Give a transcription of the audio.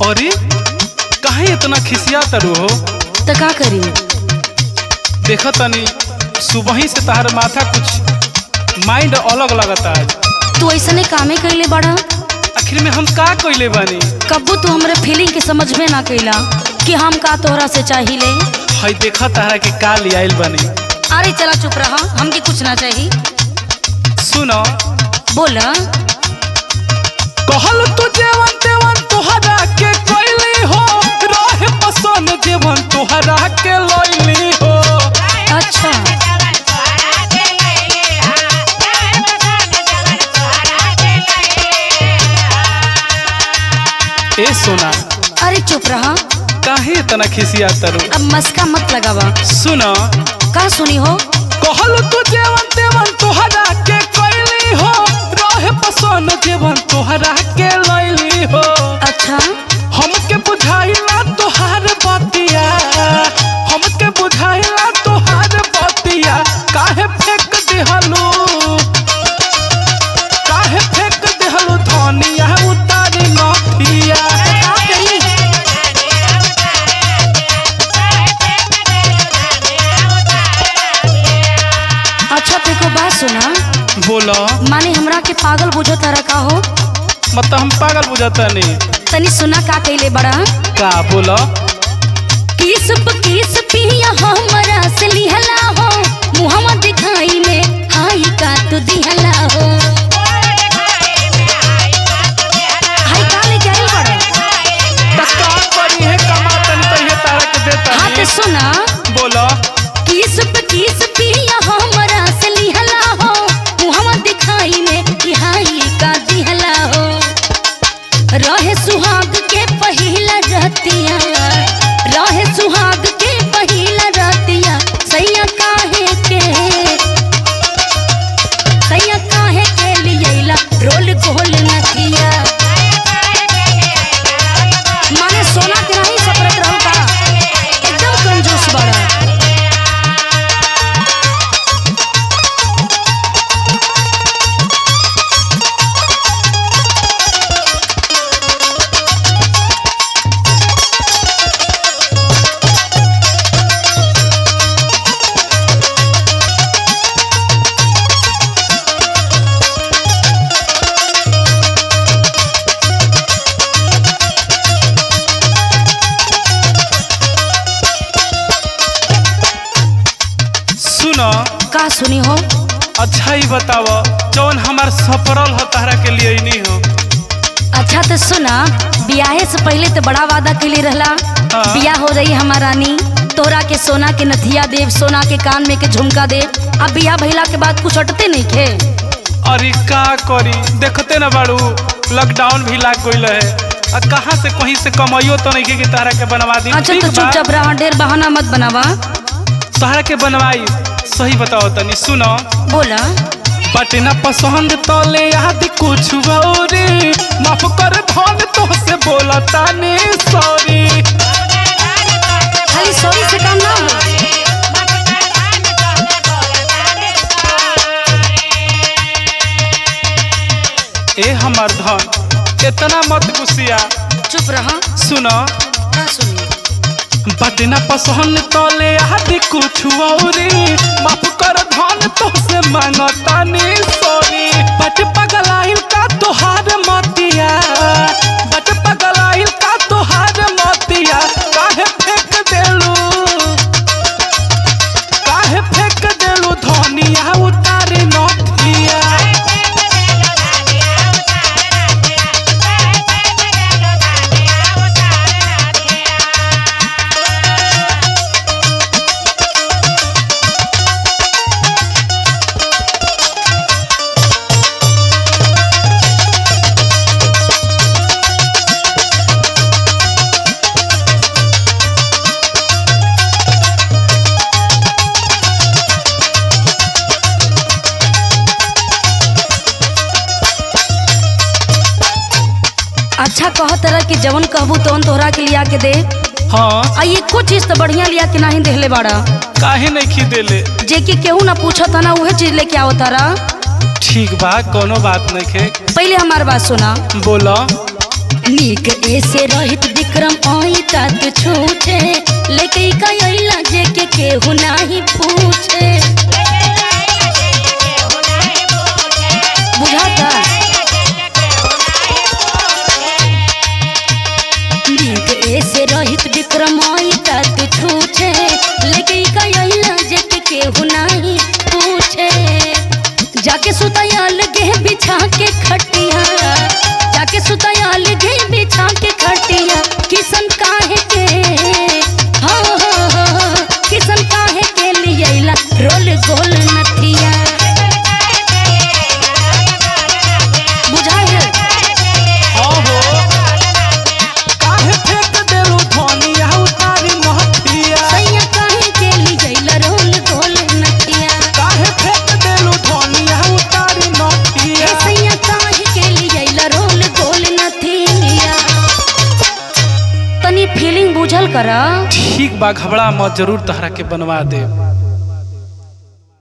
अरे काहे इतना खिसिया तरु हो? तो का करी? देखो तनी सुबह ही से तहार माथा कुछ माइंड अलग लगता है। तू ऐसने कामे कैले बड़ा? आखिर में हम का कइले बानी? कब्बू तू हमरे फीलिंग के समझ में ना कैला कि हम का तोहरा से चाहिए। हई देखा तहरा के का ले आइल बानी। अरे चला चुप रहा, हमके कुछ ना चाहिए। सुनो बोला। कहल तू जेवन तेवन तोहरा के कोइली हो, रहे पसंद जेवन तोहरा के लइली हो। अच्छा ए सोना, अरे चुप रहा, काहे इतना खिसिया तरु? अब मस्का मत लगावा। सुनो का सुनी हो? कहल तू जेवन तेवन तोहरा के कोइली हो, रहे पसंद जेवन तोहरा के लइली हो। अच्छा हमके बुझाइला तोहार बतिया, हमके बुझाइला तोहार बतिया। काहे फेंक देहलू, काहे फेंक देहलू धनिया उतारी नथिया। का करी? अच्छा तेको बात सुना। बोलो। माने हमरा के पागल बुझो तारा का हो? मतलब हम पागल बुझाता नहीं। तनी सुना का कैले बड़ा? का बोलो? किस पिया हमरा से लिहला हो, मुहम्मद दिखाई में हाई का तू दिहला हो। हाई का ले जाई बड़ा? त का करी है कमातन तइहे तारा के देता। हाँ तो सुना। बोलो। किस पिया हमरा से लिहला हो, मुहम्मद दिखाई में हाई का दिहला हो। रहे सुहाग के पहिला रतिया, रहे सुहाग के पहिला रतिया। सैया काहे के लियला रोल गोल नथिया। माने सोना के नहीं सपरत रहू का? एकदम कंजूस बड़ा। सुनो। का सुनी हो? अच्छा ही बताव, जौन हमार सफरल हो तहरा के लिए नहीं हो। अच्छा तो सुना, बियाहे से पहले तो बड़ा वादा के लिए रहला। हाँ। बिया हो रही हमारा रानी, तोरा के सोना के नथिया देव, सोना के कान में के झुमका देव। अब बिया भइला के बाद कुछ अटते नहीं खे। अरे का करी, देखते न बाड़ू लॉकडाउन भी लाग गइल है। आ कहाँ से कहीं से कमाइयो तो नहीं कि तारा के बनवा दी। अच्छा ठीक तो बा? चुपचाप रहा, ढेर बहाना मत बनावा। तारा के बनवाई, सही बताओ तनी। सुनो। बोला। पटना पसंद तो ले आदि कुछ औरी, माफ कर धन तो से बोला तानी सॉरी। खाली सॉरी से काम ना हो। ए हमार धन, इतना मत गुस्सिया। चुप रहा। सुनो। का सुनी? पटना पसंद तो ले आदि कुछ औरी, माफ कर धन तो से मांगतानी सॉरी। बट पगलाइल का तोहार मतिया, बट पगलाइल का तोहार मतिया। काहे फेंक देलू, काहे फेंक देलू धनिया उतारी नथिया। अच्छा कह तरह कि जवन कहबू तवन तोहरा के लिया के दे। हाँ। आ ये कुछ चीज तो बढ़िया लिया के नहीं देहले बाड़ा। काहे नहीं खिदेले? जे कि केहू ना पूछा था ना उहे चीज लेके आओ तारा। ठीक बा, कोनो बात नहीं खे। पहले हमार बात सुना। बोला। नीक ऐसे रहित विक्रम आई तात छूछे लेके कइला जे के केहू नाही पूछे बुझाता नीक ऐसे रहित विक्रम आई तात छूछे लेके कइला जे के केहू नाही पूछे जाके सुतायाल गे बिछा के खटिया जाके सुतायाल गे बिछा के खटिया किसन काहे के किसन काहे के लियला रोल गोल नथिया बुझाए ओहो काहे फेंक देलू धनिया उतारी महतिया सैया काहे के लियला रोल गोल नथिया काहे फेंक देलू धनिया उतारी महतिया सैया काहे के लियला रोल गोल नथिया तनी फीलिंग बुझल करा ठीक बा घबरा मत जरूर तहरा के बनवा दे।